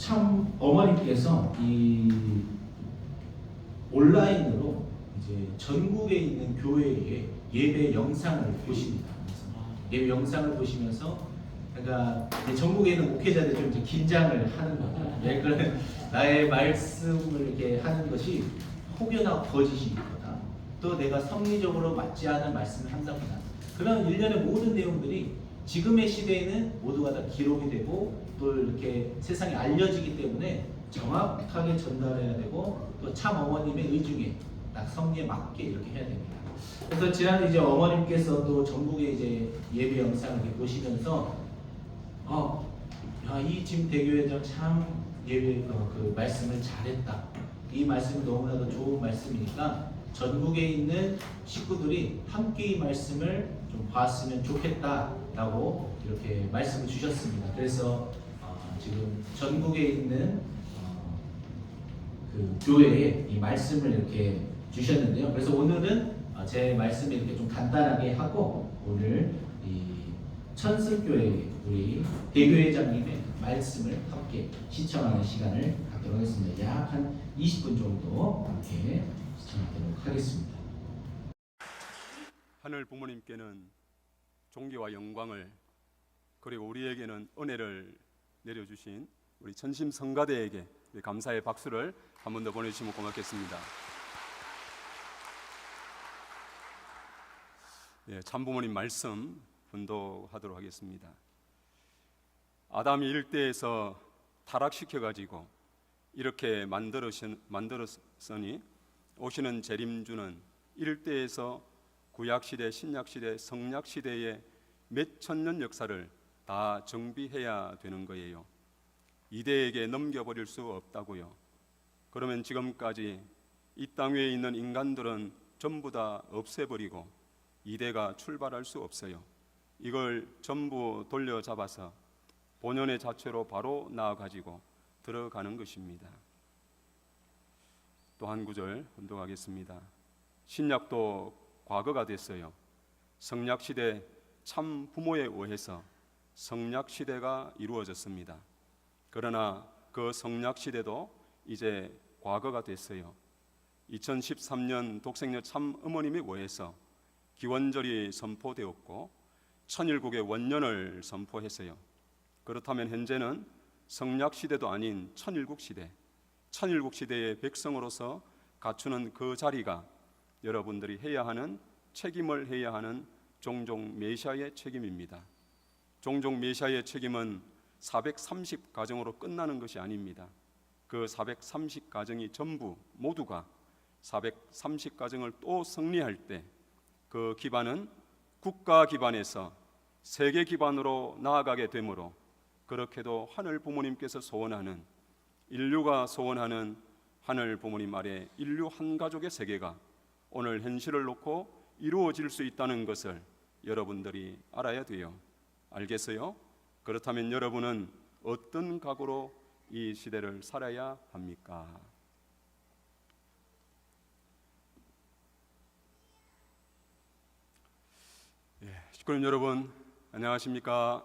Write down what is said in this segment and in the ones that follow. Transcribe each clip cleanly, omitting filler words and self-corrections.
참 어머님께서 이 온라인으로 이제 전국에 있는 교회의 예배 영상을 보십니다. 그래서 예배 영상을 보시면서 그러니까 전국에 있는 목회자들이 좀 이제 긴장을 하는 거죠. 예, 그런 나의 말씀을 이렇게 하는 것이 혹여나 거짓이 있거나 또 내가 섭리적으로 맞지 않은 말씀을 한다거나 그런 일련의 모든 내용들이 지금의 시대에는 모두가 다 기록이 되고 또 이렇게 세상에 알려지기 때문에 정확하게 전달해야 되고 또 참 어머님의 의중에 딱 섭리에 맞게 이렇게 해야 됩니다. 그래서 지난해 이제 어머님께서도 전국의 이제 예배 영상을 이렇게 보시면서 이 지금 대교회장 참 예배 그 말씀을 잘했다. 이 말씀이 너무나도 좋은 말씀이니까 전국에 있는 식구들이 함께 이 말씀을 좀 봤으면 좋겠다라고 이렇게 말씀을 주셨습니다. 그래서 지금 전국에 있는 그 교회에 이 말씀을 이렇게 주셨는데요. 그래서 오늘은 제 말씀을 이렇게 좀 간단하게 하고 오늘 이 천승교회 우리 대교회장님의 말씀을 함께 시청하는 시간을 갖도록 하겠습니다. 약 한 20분 정도 함께 시청하도록 하겠습니다. 하늘 부모님께는 존귀와 영광을 그리고 우리에게는 은혜를 내려주신 우리 천심 성가대에게 감사의 박수를 한 번 더 보내주시면 고맙겠습니다. 참부모님 말씀 분도하도록 하겠습니다. 아담이 일대에서 타락시켜가지고 이렇게 만들었으니 오시는 재림주는 일대에서 구약시대, 신약시대, 성약시대의 몇 천년 역사를 다 정비해야 되는 거예요. 이대에게 넘겨버릴 수 없다고요. 그러면 지금까지 이 땅 위에 있는 인간들은 전부 다 없애버리고 이대가 출발할 수 없어요. 이걸 전부 돌려잡아서 본연의 자체로 바로 나아가지고 들어가는 것입니다. 또 한 구절 운동하겠습니다. 신약도 과거가 됐어요. 성약시대 참 부모에 의해서 성약시대가 이루어졌습니다. 그러나 그 성약시대도 이제 과거가 됐어요. 2013년 독생녀 참 어머님에 의해서 기원절이 선포되었고 천일국의 원년을 선포했어요. 그렇다면 현재는 성약시대도 아닌 천일국시대, 천일국시대의 백성으로서 갖추는 그 자리가 여러분들이 해야 하는 책임을 해야 하는 종종 메시아의 책임입니다. 종종 메시아의 책임은 430가정으로 끝나는 것이 아닙니다. 그 430가정이 전부 모두가 430가정을 또 승리할 때 그 기반은 국가 기반에서 세계 기반으로 나아가게 되므로 그렇게도 하늘 부모님께서 소원하는 인류가 소원하는 하늘 부모님 아래 인류 한 가족의 세계가 오늘 현실을 놓고 이루어질 수 있다는 것을 여러분들이 알아야 돼요. 알겠어요? 그렇다면 여러분은 어떤 각오로 이 시대를 살아야 합니까? 식구님 여러분 안녕하십니까?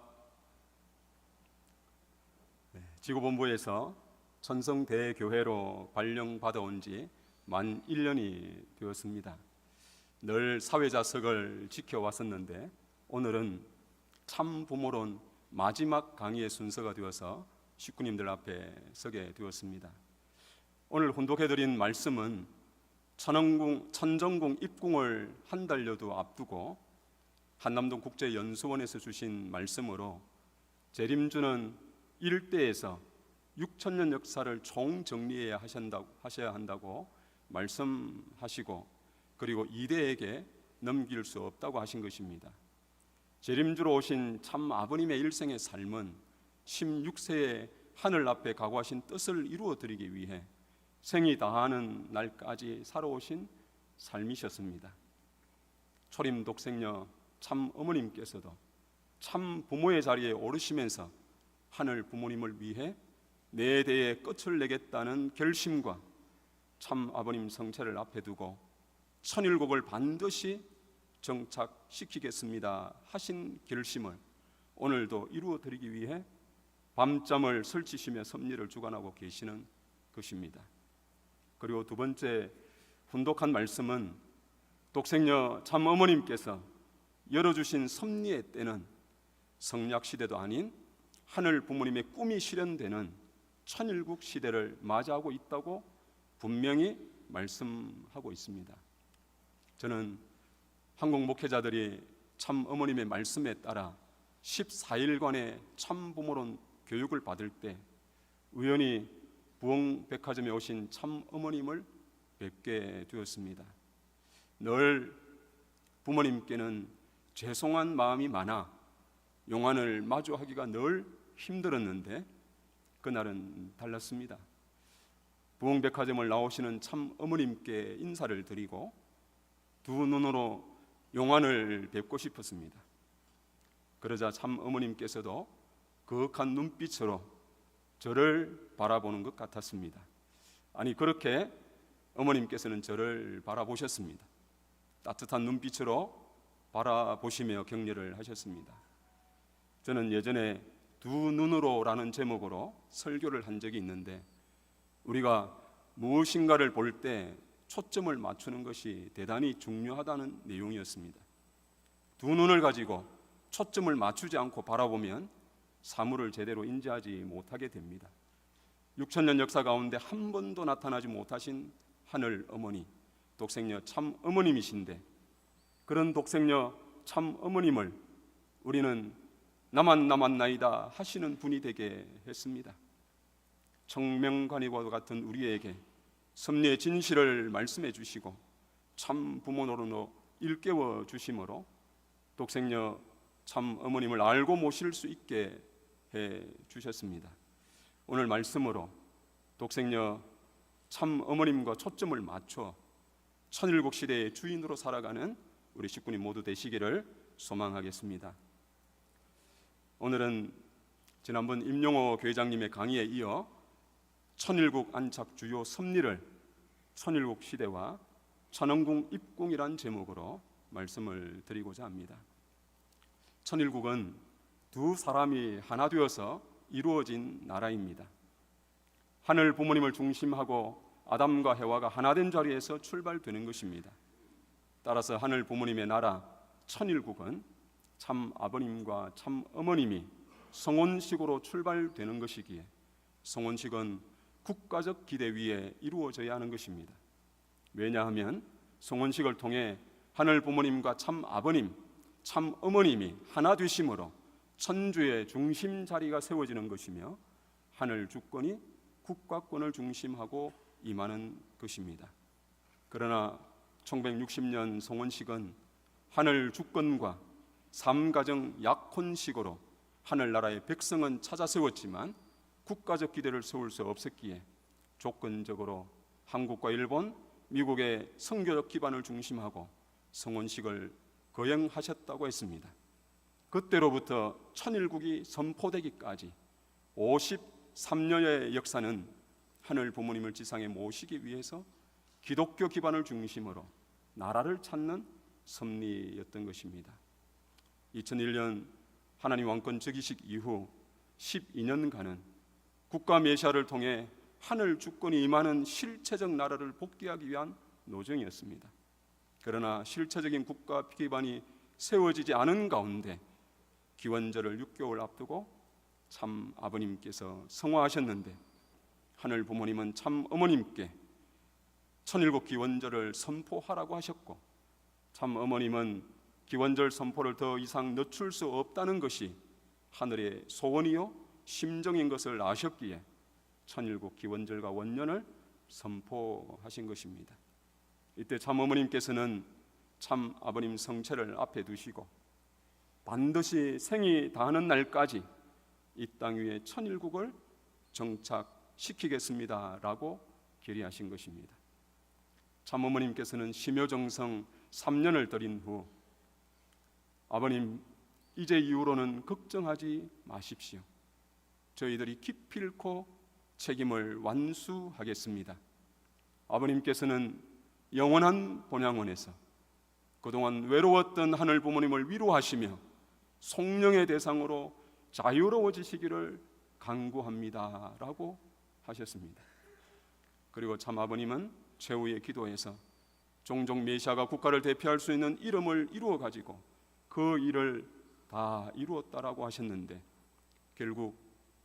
지구본부에서 천성대교회로 발령받아온 지 만 1년이 되었습니다. 늘 사회자석을 지켜왔었는데 오늘은 참 부모론 마지막 강의의 순서가 되어서 식구님들 앞에 서게 되었습니다. 오늘 훈독해드린 말씀은 천정궁 입궁을 한 달여도 앞두고 한남동 국제연수원에서 주신 말씀으로 재림주는 일대에서 6천년 역사를 총정리해야 하셔야 한다고 말씀하시고 그리고 이대에게 넘길 수 없다고 하신 것입니다. 재림주로 오신 참 아버님의 일생의 삶은 16세에 하늘 앞에 각오하신 뜻을 이루어드리기 위해 생이 다하는 날까지 살아오신 삶이셨습니다. 초림 독생녀 참 어머님께서도 참 부모의 자리에 오르시면서 하늘 부모님을 위해 내 대에 끝을 내겠다는 결심과 참 아버님 성체를 앞에 두고 천일국을 반드시 정착시키겠습니다 하신 결심을 오늘도 이루어드리기 위해 밤잠을 설치시며 섭리를 주관하고 계시는 것입니다. 그리고 두 번째 훈독한 말씀은 독생녀 참 어머님께서 열어주신 섭리의 때는 성약 시대도 아닌 하늘 부모님의 꿈이 실현되는 천일국 시대를 맞이하고 있다고 분명히 말씀하고 있습니다. 저는 한국 목회자들이 참 어머님의 말씀에 따라 14일간의 참 부모론 교육을 받을 때 우연히 부흥백화점에 오신 참 어머님을 뵙게 되었습니다. 늘 부모님께는 죄송한 마음이 많아 용안을 마주하기가 늘 힘들었는데 그날은 달랐습니다. 부흥백화점을 나오시는 참 어머님께 인사를 드리고 두 눈으로 용안을 뵙고 싶었습니다. 그러자 참 어머님께서도 거룩한 눈빛으로 저를 바라보는 것 같았습니다. 아니, 그렇게 어머님께서는 저를 바라보셨습니다. 따뜻한 눈빛으로 바라보시며 격려를 하셨습니다. 저는 예전에 두 눈으로라는 제목으로 설교를 한 적이 있는데 우리가 무엇인가를 볼 때 초점을 맞추는 것이 대단히 중요하다는 내용이었습니다. 두 눈을 가지고 초점을 맞추지 않고 바라보면 사물을 제대로 인지하지 못하게 됩니다. 6,000년 역사 가운데 한 번도 나타나지 못하신 하늘 어머니, 독생녀 참 어머님이신데 그런 독생녀 참 어머님을 우리는 나만 남았나이다 하시는 분이 되게 했습니다. 청명관이와 같은 우리에게 섭리의 진실을 말씀해 주시고 참 부모 노릇으로 일깨워 주심으로 독생녀 참 어머님을 알고 모실 수 있게 해 주셨습니다. 오늘 말씀으로 독생녀 참 어머님과 초점을 맞춰 천일국 시대의 주인으로 살아가는 우리 식구님 모두 되시기를 소망하겠습니다. 오늘은 지난번 임용호 교회장님의 강의에 이어 천일국 안착 주요 섭리를 천일국 시대와 천왕궁 입궁이란 제목으로 말씀을 드리고자 합니다. 천일국은 두 사람이 하나 되어서 이루어진 나라입니다. 하늘 부모님을 중심하고 아담과 해와가 하나 된 자리에서 출발되는 것입니다. 따라서 하늘 부모님의 나라 천일국은 참 아버님과 참 어머님이 성혼식으로 출발되는 것이기에 성혼식은 국가적 기대 위에 이루어져야 하는 것입니다. 왜냐하면 성혼식을 통해 하늘 부모님과 참 아버님, 참 어머님이 하나 되심으로 천주의 중심 자리가 세워지는 것이며 하늘 주권이 국가권을 중심하고 임하는 것입니다. 그러나 1960년 성혼식은 하늘 주권과 삼가정 약혼식으로 하늘나라의 백성은 찾아 세웠지만 국가적 기대를 세울 수 없었기에 조건적으로 한국과 일본, 미국의 선교적 기반을 중심하고 성혼식을 거행하셨다고 했습니다. 그때로부터 천일국이 선포되기까지 53년의 역사는 하늘 부모님을 지상에 모시기 위해서 기독교 기반을 중심으로 나라를 찾는 섭리였던 것입니다. 2001년 하나님 왕권 즉위식 이후 12년간은 국가 메시아를 통해 하늘 주권이 임하는 실체적 나라를 복귀하기 위한 노정이었습니다. 그러나 실체적인 국가 기반이 세워지지 않은 가운데 기원절을 6개월 앞두고 참 아버님께서 성화하셨는데 하늘 부모님은 참 어머님께 천일국 기원절을 선포하라고 하셨고 참 어머님은 기원절 선포를 더 이상 늦출 수 없다는 것이 하늘의 소원이요 심정인 것을 아셨기에 천일국 기원절과 원년을 선포하신 것입니다. 이때 참 어머님께서는 참 아버님 성체를 앞에 두시고 반드시 생이 다하는 날까지 이 땅 위에 천일국을 정착시키겠습니다라고 결의하신 것입니다. 참 어머님께서는 심효정성 3년을 드린 후 아버님 이제 이후로는 걱정하지 마십시오. 저희들이 기필코 책임을 완수하겠습니다. 아버님께서는 영원한 본향원에서 그동안 외로웠던 하늘 부모님을 위로하시며 성령의 대상으로 자유로워지시기를 간구합니다라고 하셨습니다. 그리고 참 아버님은 최후의 기도에서 종종 메시아가 국가를 대표할 수 있는 이름을 이루어 가지고 그 일을 다 이루었다라고 하셨는데, 결국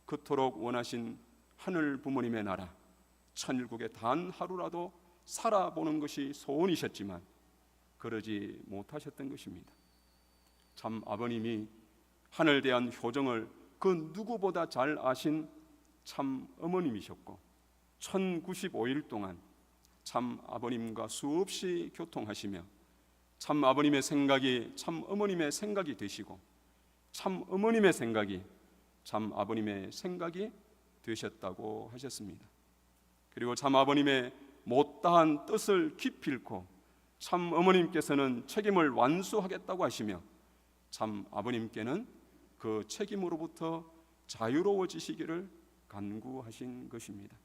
그토록 원하신 하늘 부모님의 나라 천일국에 단 하루라도 살아보는 것이 소원이셨지만 그러지 못하셨던 것입니다. 참 아버님이 하늘에 대한 효정을 그 누구보다 잘 아신 참 어머님이셨고 1095일 동안 참 아버님과 수없이 교통하시며 참 아버님의 생각이 참 어머님의 생각이 되시고 참 어머님의 생각이 참 아버님의 생각이 되셨다고 하셨습니다. 그리고 참 아버님의 못다한 뜻을 기필코 참 어머님께서는 책임을 완수하겠다고 하시며 참 아버님께는 그 책임으로부터 자유로워지시기를 간구하신 것입니다.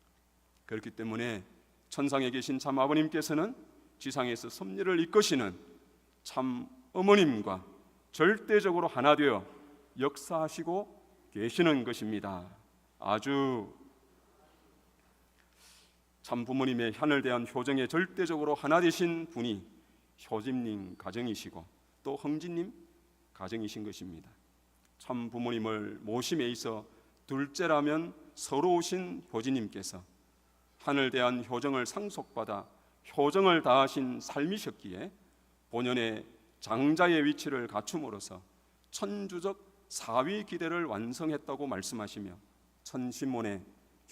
그렇기 때문에 천상에 계신 참 아버님께서는 지상에서 섭리를 이끄시는 참 어머님과 절대적으로 하나 되어 역사하시고 계시는 것입니다. 아주 참 부모님의 하늘 대한 효정에 절대적으로 하나 되신 분이 효진님 가정이시고 또 흥진님 가정이신 것입니다. 참 부모님을 모심에 있어 둘째라면 서러우신 효진님께서 하늘 대한 효정을 상속받아 효정을 다하신 삶이셨기에 본연의 장자의 위치를 갖춤으로써 천주적 사위 기대를 완성했다고 말씀하시며 천신문의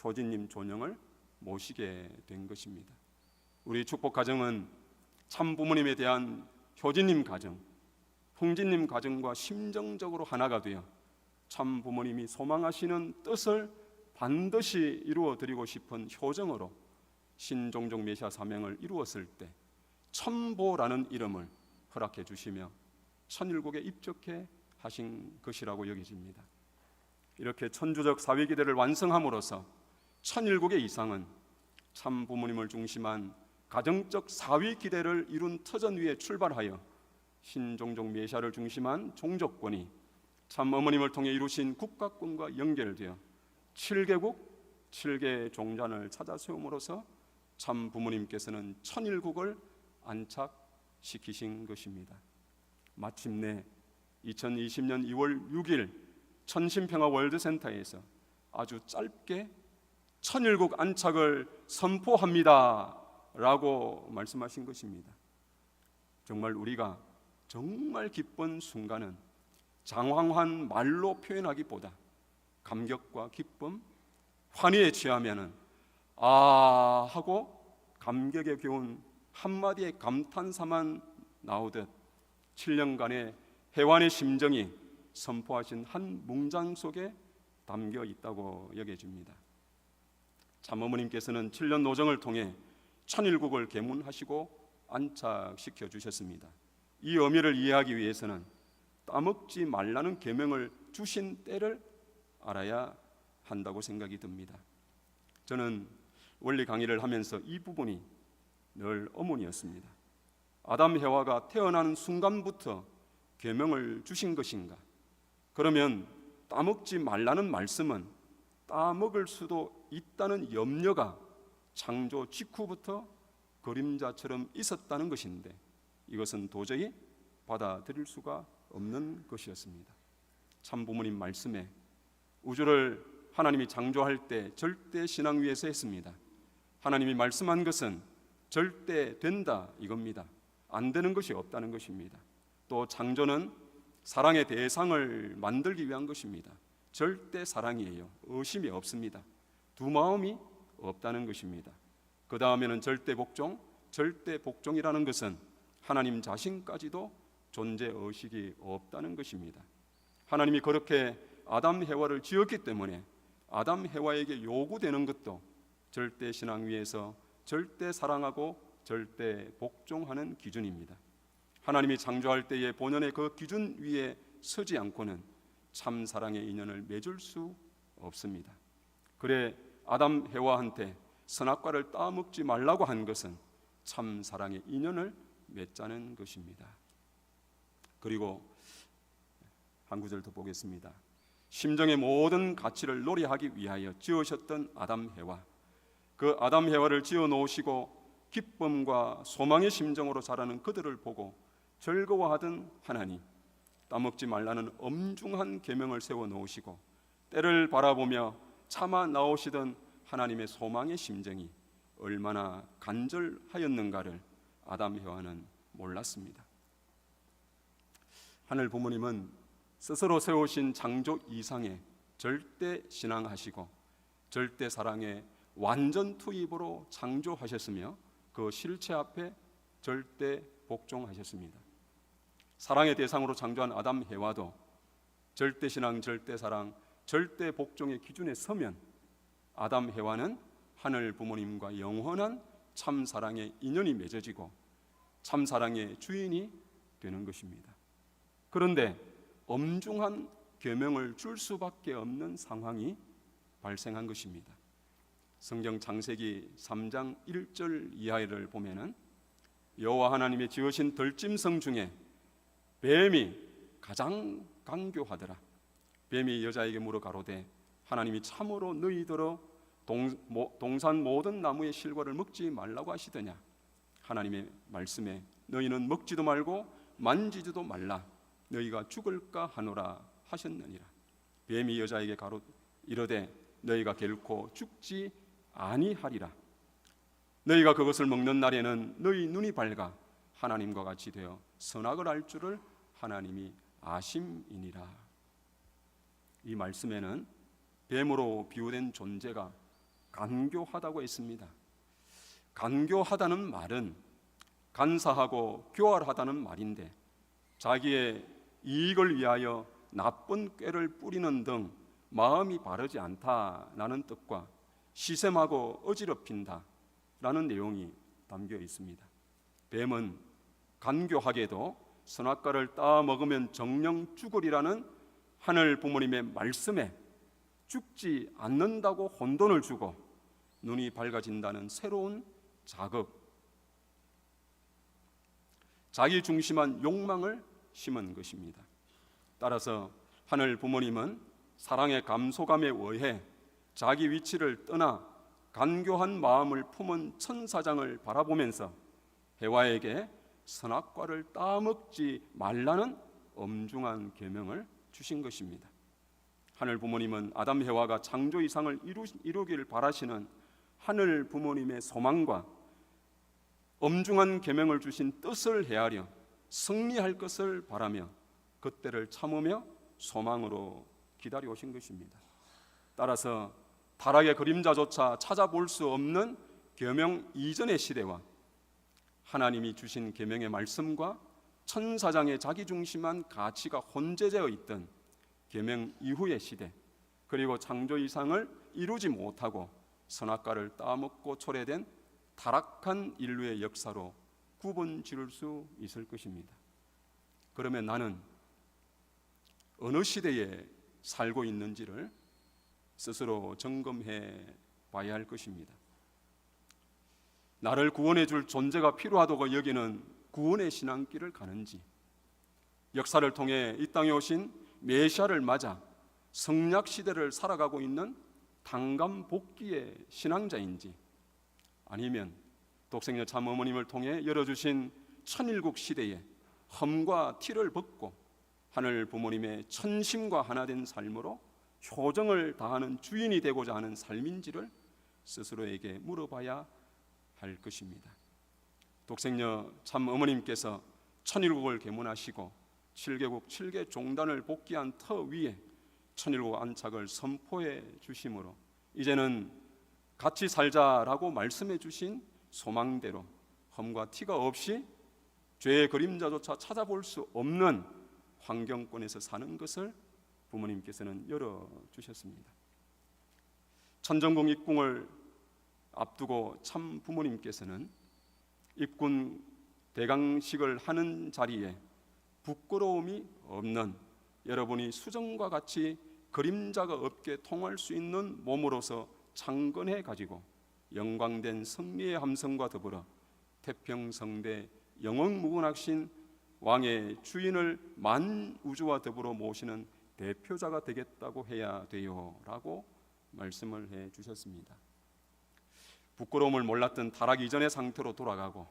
효진님 존영을 모시게 된 것입니다. 우리 축복 가정은 참 부모님에 대한 효진님 가정, 흥진님 가정과 심정적으로 하나가 되어 참 부모님이 소망하시는 뜻을 반드시 이루어 드리고 싶은 효정으로 신종종 메시아 사명을 이루었을 때 천보라는 이름을 허락해 주시며 천일국에 입적해 하신 것이라고 여겨집니다. 이렇게 천주적 사회기대를 완성함으로써 천일국의 이상은 참 부모님을 중심한 가정적 사회기대를 이룬 터전 위에 출발하여 신종종 메시아를 중심한 종족권이 참 어머님을 통해 이루신 국가권과 연결되어 7개국 7개 종단을 찾아 세움으로써 참 부모님께서는 천일국을 안착시키신 것입니다. 마침내 2020년 2월 6일 천신평화 월드센터에서 아주 짧게 천일국 안착을 선포합니다 라고 말씀하신 것입니다. 정말 우리가 정말 기쁜 순간은 장황한 말로 표현하기보다 감격과 기쁨, 환희에 취하면은 아 하고 감격에 겨운 한마디의 감탄사만 나오듯 7년간의 해완의 심정이 선포하신 한 문장 속에 담겨 있다고 여겨집니다. 참 어머님께서는 7년 노정을 통해 천일국을 계문하시고 안착시켜 주셨습니다. 이 의미를 이해하기 위해서는 따먹지 말라는 계명을 주신 때를 알아야 한다고 생각이 듭니다. 저는 원리 강의를 하면서 이 부분이 늘 의문이었습니다. 아담 해와가 태어나는 순간부터 계명을 주신 것인가? 그러면 따먹지 말라는 말씀은 따먹을 수도 있다는 염려가 창조 직후부터 그림자처럼 있었다는 것인데 이것은 도저히 받아들일 수가 없는 것이었습니다. 참 부모님 말씀에 우주를 하나님이 창조할 때 절대 신앙 위에서 했습니다. 하나님이 말씀한 것은 절대 된다 이겁니다. 안 되는 것이 없다는 것입니다. 또 창조는 사랑의 대상을 만들기 위한 것입니다. 절대 사랑이에요. 의심이 없습니다. 두 마음이 없다는 것입니다. 그 다음에는 절대 복종, 절대 복종이라는 것은 하나님 자신까지도 존재 의식이 없다는 것입니다. 하나님이 그렇게 아담 해와를 지었기 때문에 아담 해와에게 요구되는 것도 절대 신앙 위에서 절대 사랑하고 절대 복종하는 기준입니다. 하나님이 창조할 때의 본연의 그 기준 위에 서지 않고는 참 사랑의 인연을 맺을 수 없습니다. 그래 아담 해와한테 선악과를 따먹지 말라고 한 것은 참 사랑의 인연을 맺자는 것입니다. 그리고 한 구절 더 보겠습니다. 심정의 모든 가치를 노래하기 위하여 지으셨던 아담 해와, 그 아담 해와를 지어 놓으시고 기쁨과 소망의 심정으로 자라는 그들을 보고 즐거워하던 하나님, 따먹지 말라는 엄중한 계명을 세워 놓으시고 때를 바라보며 참아 나오시던 하나님의 소망의 심정이 얼마나 간절하였는가를 아담 해와는 몰랐습니다. 하늘 부모님은 스스로 세우신 창조 이상에 절대 신앙하시고 절대 사랑에 완전 투입으로 창조하셨으며 그 실체 앞에 절대 복종하셨습니다. 사랑의 대상으로 창조한 아담 해와도 절대 신앙, 절대 사랑, 절대 복종의 기준에 서면 아담 해와는 하늘 부모님과 영원한 참 사랑의 인연이 맺어지고 참 사랑의 주인이 되는 것입니다. 그런데 엄중한 계명을 줄 수밖에 없는 상황이 발생한 것입니다. 성경 창세기 3장 1절 이하를 보면은 여호와 하나님의 지으신 들짐승 중에 뱀이 가장 간교하더라. 뱀이 여자에게 물어 가로되 하나님이 참으로 너희더러 동산 모든 나무의 실과를 먹지 말라고 하시더냐. 하나님의 말씀에 너희는 먹지도 말고 만지지도 말라, 너희가 죽을까 하노라 하셨느니라. 뱀이 여자에게 이르되 너희가 결코 죽지 아니하리라. 너희가 그것을 먹는 날에는 너희 눈이 밝아 하나님과 같이 되어 선악을 알 줄을 하나님이 아심이니라. 이 말씀에는 뱀으로 비유된 존재가 간교하다고 했습니다. 간교하다는 말은 간사하고 교활하다는 말인데 자기의 이익을 위하여 나쁜 꾀를 뿌리는 등 마음이 바르지 않다라는 뜻과 시샘하고 어지럽힌다 라는 내용이 담겨 있습니다. 뱀은 간교하게도 선악과를 따 먹으면 정령 죽으리라는 하늘 부모님의 말씀에 죽지 않는다고 혼돈을 주고 눈이 밝아진다는 새로운 자극, 자기 중심한 욕망을 심은 것입니다. 따라서 하늘 부모님은 사랑의 감소감에 의해 자기 위치를 떠나 간교한 마음을 품은 천사장을 바라보면서 해와에게 선악과를 따먹지 말라는 엄중한 계명을 주신 것입니다. 하늘 부모님은 아담 해와가 창조 이상을 이루기를 바라시는 하늘 부모님의 소망과 엄중한 계명을 주신 뜻을 헤아려 승리할 것을 바라며 그때를 참으며 소망으로 기다려 오신 것입니다. 따라서 타락의 그림자조차 찾아볼 수 없는 계명 이전의 시대와 하나님이 주신 계명의 말씀과 천사장의 자기중심한 가치가 혼재되어 있던 계명 이후의 시대, 그리고 창조 이상을 이루지 못하고 선악과를 따먹고 초래된 타락한 인류의 역사로 구분 지을 수 있을 것입니다. 그러면 나는 어느 시대에 살고 있는지를 스스로 점검해 봐야 할 것입니다. 나를 구원해 줄 존재가 필요하다고 여기는 구원의 신앙길을 가는지, 역사를 통해 이 땅에 오신 메시아를 맞아 성약 시대를 살아가고 있는 당감 복귀의 신앙자인지, 아니면 독생녀 참 어머님을 통해 열어주신 천일국 시대에 험과 티를 벗고 하늘 부모님의 천심과 하나 된 삶으로 효정을 다하는 주인이 되고자 하는 삶인지를 스스로에게 물어봐야 할 것입니다. 독생녀 참 어머님께서 천일국을 개문하시고 7개국 7개 종단을 복귀한 터 위에 천일국 안착을 선포해 주심으로 이제는 같이 살자라고 말씀해 주신 소망대로 험과 티가 없이 죄의 그림자조차 찾아볼 수 없는 환경권에서 사는 것을 부모님께서는 열어주셨습니다. 천정궁 입궁을 앞두고 참 부모님께서는 입군 대강식을 하는 자리에 부끄러움이 없는, 여러분이 수정과 같이 그림자가 없게 통할 수 있는 몸으로서 창건해 가지고 영광된 승리의 함성과 더불어 태평성대 영원무궁하신 왕의 주인을 만우주와 더불어 모시는 대표자가 되겠다고 해야 돼요 라고 말씀을 해 주셨습니다. 부끄러움을 몰랐던 타락 이전의 상태로 돌아가고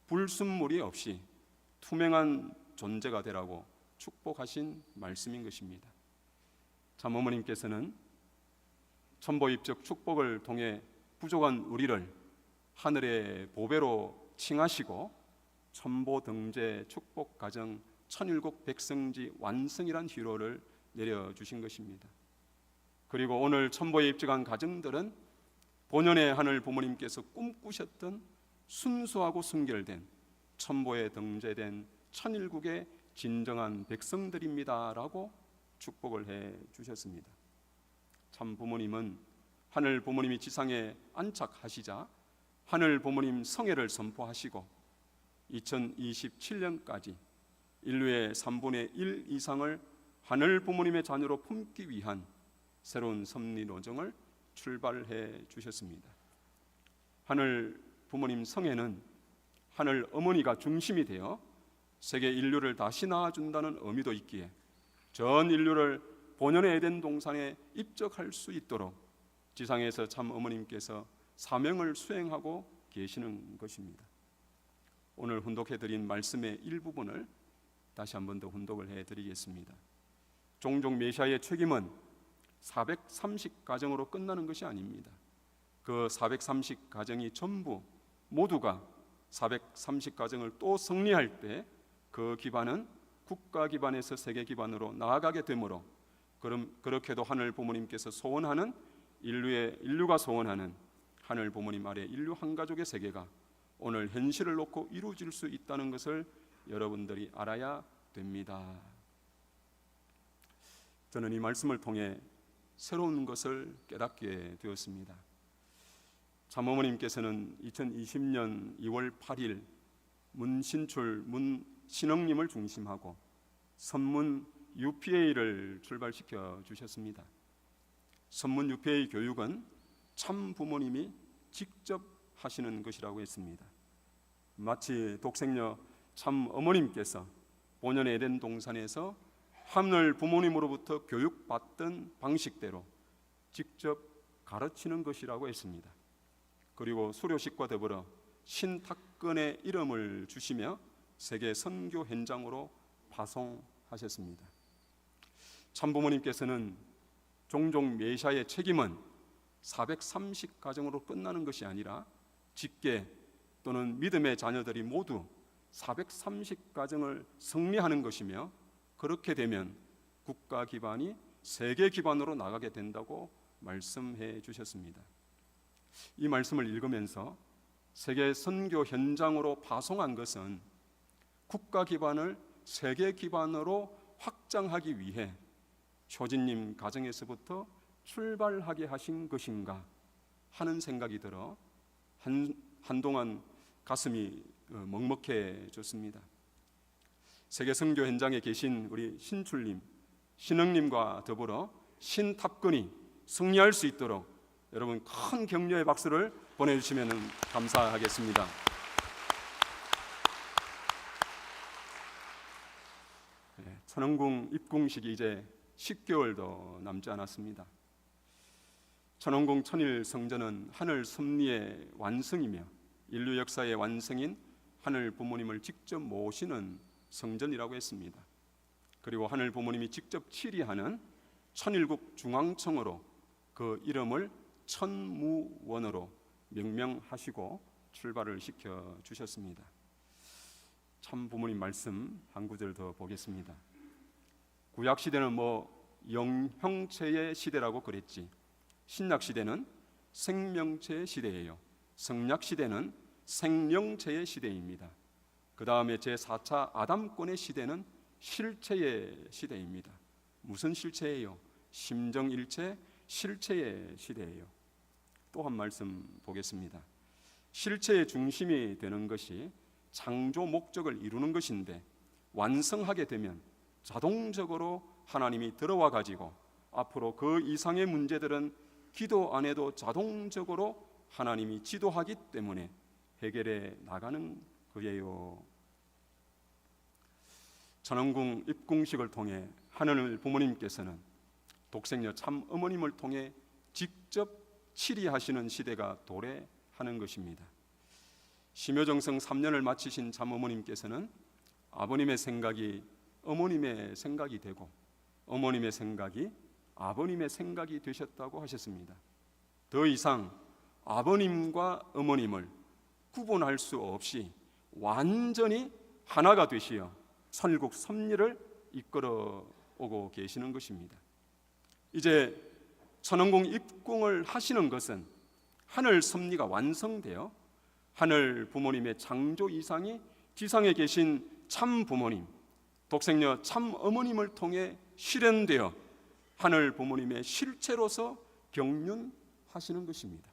불순물이 없이 투명한 존재가 되라고 축복하신 말씀인 것입니다. 참 어머님께서는 천보입적 축복을 통해 부족한 우리를 하늘의 보배로 칭하시고 천보등재 축복 가정 천일국 백성지 완성이란 희로를 내려주신 것입니다. 그리고 오늘 천보에 입적한 가정들은 본연의 하늘 부모님께서 꿈꾸셨던 순수하고 순결된 천보에 등재된 천일국의 진정한 백성들입니다 라고 축복을 해 주셨습니다. 참 부모님은 하늘 부모님이 지상에 안착하시자 하늘 부모님 성회를 선포하시고 2027년까지 인류의 3분의 1 이상을 하늘 부모님의 자녀로 품기 위한 새로운 섭리 노정을 출발해 주셨습니다. 하늘 부모님 성회는 하늘 어머니가 중심이 되어 세계 인류를 다시 낳아준다는 의미도 있기에 전 인류를 본연의 에덴 동산에 입적할 수 있도록 지상에서 참 어머님께서 사명을 수행하고 계시는 것입니다. 오늘 훈독해드린 말씀의 일부분을 다시 한 번 더 훈독을 해드리겠습니다. 종종 메시아의 책임은 430가정으로 끝나는 것이 아닙니다. 그 430가정이 전부 모두가 430가정을 또 승리할 때 그 기반은 국가 기반에서 세계 기반으로 나아가게 되므로 그렇게도 하늘 부모님께서 소원하는 인류가 소원하는 하늘 부모님 아래 인류 한 가족의 세계가 오늘 현실을 놓고 이루어질 수 있다는 것을 여러분들이 알아야 됩니다. 저는 이 말씀을 통해 새로운 것을 깨닫게 되었습니다. 참어머님께서는 2020년 2월 8일 문신출 문신흥님을 중심하고 선문 UPA를 출발시켜 주셨습니다. 선문 UPA 교육은 참 부모님이 직접 하시는 것이라고 했습니다. 마치 독생녀 참 어머님께서 본연의 에덴 동산에서 하늘 부모님으로부터 교육받던 방식대로 직접 가르치는 것이라고 했습니다. 그리고 수료식과 더불어 신탁근의 이름을 주시며 세계 선교 현장으로 파송하셨습니다. 참부모님께서는 종종 메시아의 책임은 430가정으로 끝나는 것이 아니라 직계 또는 믿음의 자녀들이 모두 430가정을 승리하는 것이며 그렇게 되면 국가 기반이 세계 기반으로 나가게 된다고 말씀해 주셨습니다. 이 말씀을 읽으면서 세계 선교 현장으로 파송한 것은 국가 기반을 세계 기반으로 확장하기 위해 효진님 가정에서부터 출발하게 하신 것인가 하는 생각이 들어 한동안 가슴이 먹먹해졌습니다. 세계 선교 현장에 계신 우리 신출님, 신흥님과 더불어 신탑근이 승리할 수 있도록 여러분 큰 격려의 박수를 보내주시면 감사하겠습니다. 천원궁 입궁식이 이제 10개월도 남지 않았습니다. 천원궁 천일 성전은 하늘 섭리의 완성이며 인류 역사의 완성인 하늘 부모님을 직접 모시는 성전이라고 했습니다. 그리고 하늘 부모님이 직접 치리하는 천일국 중앙청으로 그 이름을 천무원으로 명명하시고 출발을 시켜 주셨습니다. 참 부모님 말씀 한 구절 더 보겠습니다. 구약 시대는 영형체의 시대라고 그랬지. 신약 시대는 생명체의 시대예요. 성약 시대는 생명체의 시대입니다. 그 다음에 제4차 아담권의 시대는 실체의 시대입니다. 무슨 실체예요? 심정일체 실체의 시대예요. 또 한 말씀 보겠습니다. 실체의 중심이 되는 것이 창조 목적을 이루는 것인데 완성하게 되면 자동적으로 하나님이 들어와 가지고 앞으로 그 이상의 문제들은 기도 안 해도 자동적으로 하나님이 지도하기 때문에 해결해 나가는 거예요. 천원궁 입궁식을 통해 하늘 부모님께서는 독생녀 참 어머님을 통해 직접 치리하시는 시대가 도래하는 것입니다. 심효정성 3년을 마치신 참 어머님께서는 아버님의 생각이 어머님의 생각이 되고 어머님의 생각이 아버님의 생각이 되셨다고 하셨습니다. 더 이상 아버님과 어머님을 구분할 수 없이 완전히 하나가 되시어 천국 섭리를 이끌어 오고 계시는 것입니다. 이제 천왕궁 입궁을 하시는 것은 하늘 섭리가 완성되어 하늘 부모님의 창조 이상이 지상에 계신 참 부모님, 독생녀 참 어머님을 통해 실현되어 하늘 부모님의 실체로서 경륜하시는 것입니다.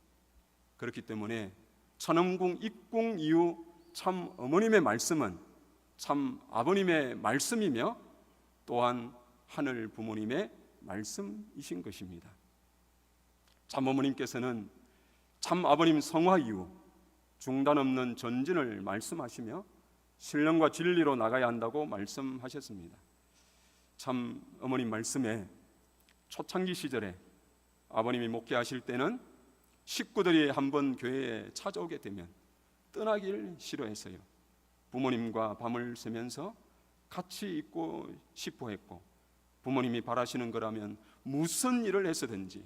그렇기 때문에 천왕궁 입궁 이후 참 어머님의 말씀은 참 아버님의 말씀이며 또한 하늘 부모님의 말씀이신 것입니다. 참 어머님께서는 참 아버님 성화 이후 중단 없는 전진을 말씀하시며 신령과 진리로 나가야 한다고 말씀하셨습니다. 참 어머님 말씀에 초창기 시절에 아버님이 목회하실 때는 식구들이 한번 교회에 찾아오게 되면 떠나길 싫어했어요. 부모님과 밤을 새면서 같이 있고 싶어 했고 부모님이 바라시는 거라면 무슨 일을 해서든지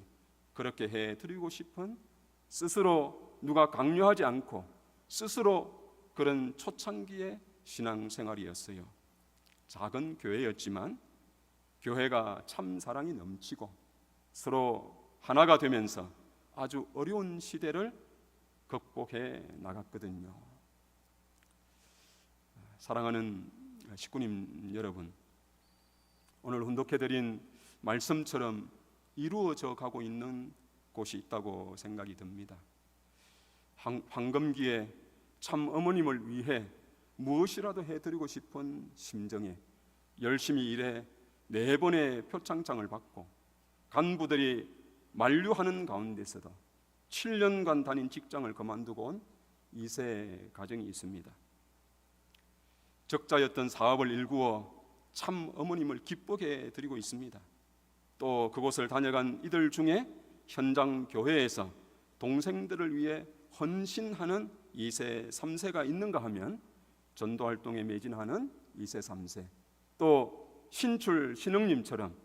그렇게 해드리고 싶은 스스로 누가 강요하지 않고 스스로 그런 초창기의 신앙생활이었어요. 작은 교회였지만 교회가 참 사랑이 넘치고 서로 하나가 되면서 아주 어려운 시대를 극복해 나갔거든요. 사랑하는 식구님 여러분, 오늘 훈독해드린 말씀처럼 이루어져 가고 있는 곳이 있다고 생각이 듭니다. 황금기에 참 어머님을 위해 무엇이라도 해드리고 싶은 심정에 열심히 일해 4번의 표창장을 받고 간부들이 만류하는 가운데서도 7년간 다닌 직장을 그만두고 온 2세 가정이 있습니다. 적자였던 사업을 일구어 참 어머님을 기쁘게 해드리고 있습니다. 또 그곳을 다녀간 이들 중에 현장 교회에서 동생들을 위해 헌신하는 2세, 3세가 있는가 하면 전도활동에 매진하는 2세, 3세, 또 신출, 신흥님처럼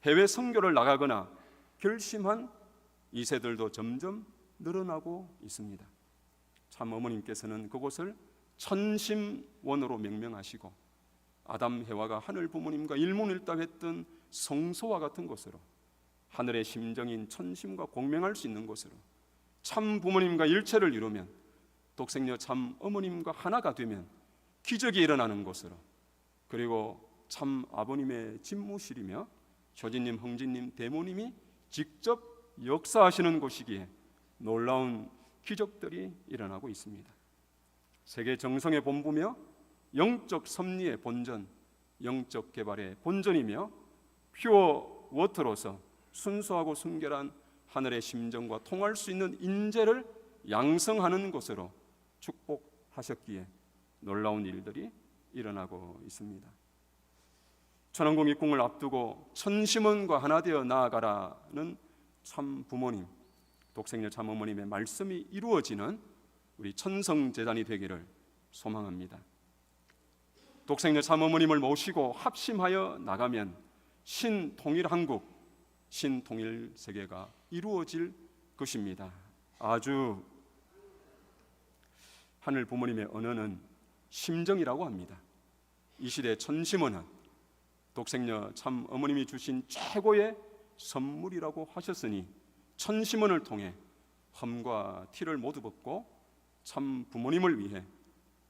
해외 선교를 나가거나 결심한 2세들도 점점 늘어나고 있습니다. 참 어머님께서는 그곳을 천심원으로 명명하시고 아담 해와가 하늘 부모님과 일문일답했던 성소와 같은 곳으로 하늘의 심정인 천심과 공명할 수 있는 곳으로 참 부모님과 일체를 이루면 독생녀 참 어머님과 하나가 되면 기적이 일어나는 곳으로 그리고 참 아버님의 집무실이며 효진님, 흥진님, 대모님이 직접 역사하시는 곳이기에 놀라운 기적들이 일어나고 있습니다. 세계 정성의 본부며 영적 섭리의 본전, 영적 개발의 본전이며 퓨어 워터로서 순수하고 순결한 하늘의 심정과 통할 수 있는 인재를 양성하는 곳으로 축복하셨기에 놀라운 일들이 일어나고 있습니다. 천왕궁 입궁을 앞두고 천심원과 하나 되어 나아가라는 참 부모님, 독생녀 참 어머님의 말씀이 이루어지는 우리 천성재단이 되기를 소망합니다. 독생녀 참 어머님을 모시고 합심하여 나가면 신통일 한국, 신통일 세계가 이루어질 것입니다. 아주 하늘 부모님의 언어는 심정이라고 합니다. 이 시대 천심원은 독생녀 참 어머님이 주신 최고의 선물이라고 하셨으니 천심원을 통해 험과 티를 모두 벗고 참 부모님을 위해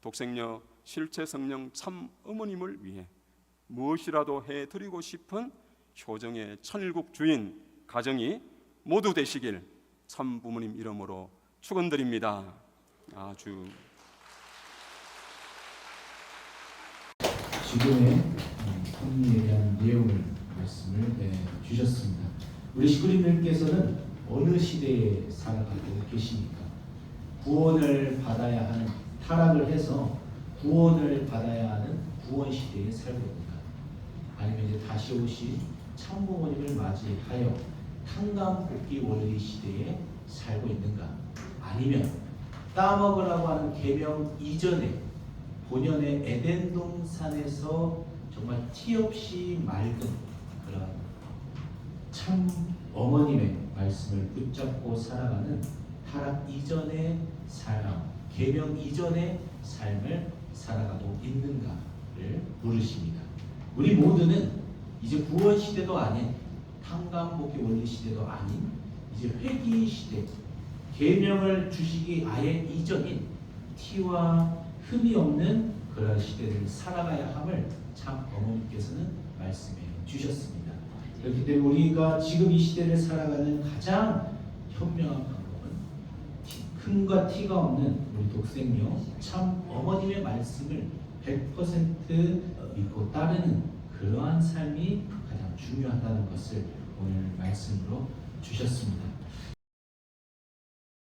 독생녀 실체 성령 참 어머님을 위해 무엇이라도 해드리고 싶은 효정의 천일국 주인 가정이 모두 되시길 참 부모님 이름으로 축원드립니다. 아주 지금의 섭리에 대한 내용을 말씀을 주셨습니다. 우리 식구님들께서는 어느 시대에 살아가고 계십니까? 구원을 받아야 하는, 타락을 해서 구원을 받아야 하는 구원 시대에 살고 있는가? 아니면 이제 다시 오신 참부모님을 맞이하여 탕감복귀 원리 시대에 살고 있는가? 아니면 따먹으라고 하는 계명 이전에 본연의 에덴 동산에서 정말 티 없이 맑은 그런 참 어머님의 말씀을 붙잡고 살아가는 타락 이전의 삶, 계명 이전의 삶을 살아가고 있는가를 물으십니다. 우리 모두는 이제 구원 시대도 아닌 탕감복귀 원리 시대도 아닌 이제 회기 시대, 계명을 주시기 아예 이전인 티와 흠이 없는 그런 시대를 살아가야 함을 참 어머니께서는 말씀해 주셨습니다. 그렇기 때문에 우리가 지금 이 시대를 살아가는 가장 현명한 방법은 흠과 티가 없는 우리 독생녀 참 어머님의 말씀을 100% 믿고 따르는 그러한 삶이 가장 중요하다는 것을 오늘 말씀으로 주셨습니다.